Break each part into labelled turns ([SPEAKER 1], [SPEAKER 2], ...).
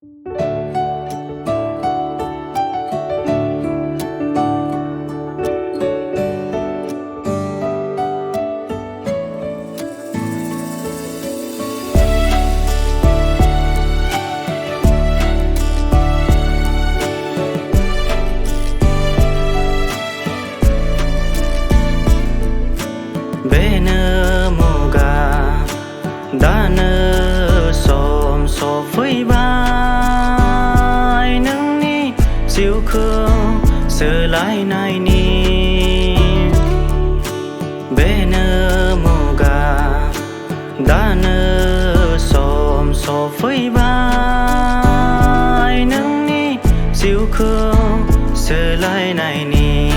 [SPEAKER 1] Bên mồ gà đã nơ xòm xò với bài nâng ni siêu khương sơ lại này ni bên mồ gà đã nơ xòm xò với bài nâng ni siêu khương sơ lại này ni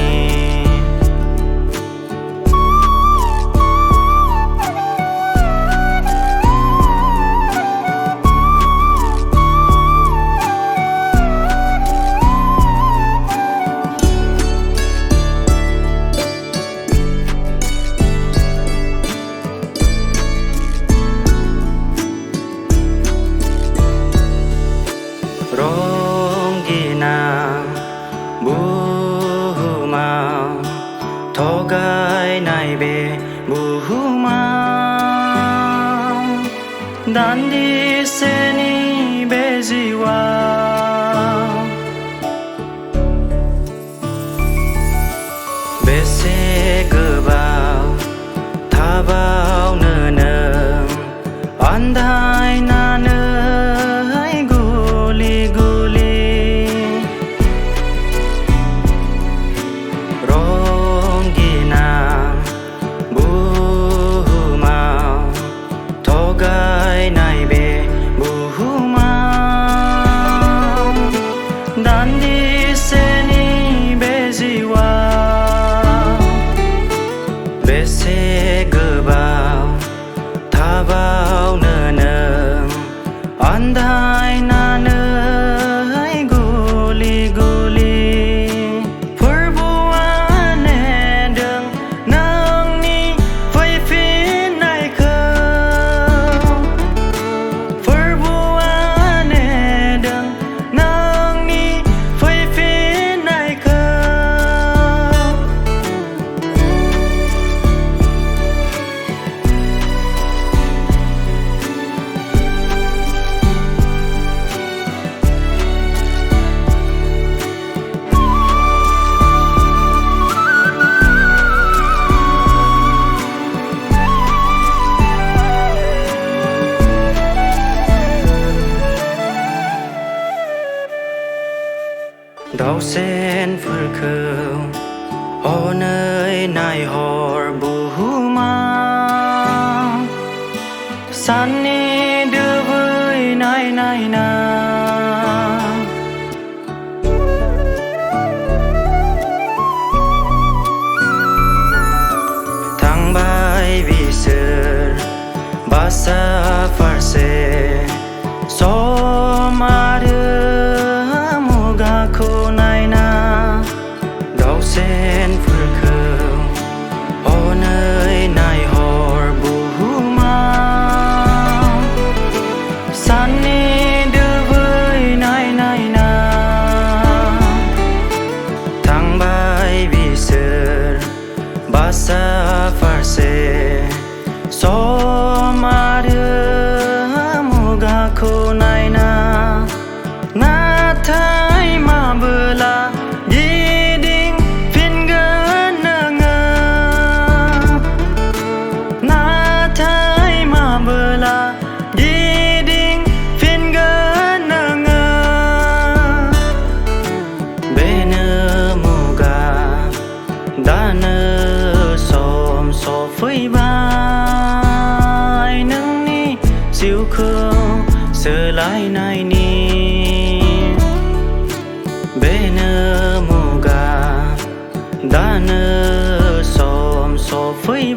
[SPEAKER 1] rong gina bu ma tho gai nai be bu ma dan di se ni be jiwa be se ge bao tha bao nơ nơ an dai na nơ dan di seni beziwa bese gebau tabau neneng andai nanai guli guli perbuan edeng nang ni phai phin nai khâu perbuan edeng nang ni phai phin nai khâu đau sen phơi khâu ô nơi này hor bù ma san ni đưa với này này na thang bay vì sơ basa farse so ma khô này na đau sen phơi khâu ô nơi này hor bù ma san ni đưa với này này na thang bay vì sơ basa farse so ma đưa moga khô này na na thay mà bela giding finger na nga na thay mà bela giding finger na nga bên moga đã nơ xòm xò với bài nâng ni siêu khương sơ lại này ni bên mồ gà đã nơ xòm xò với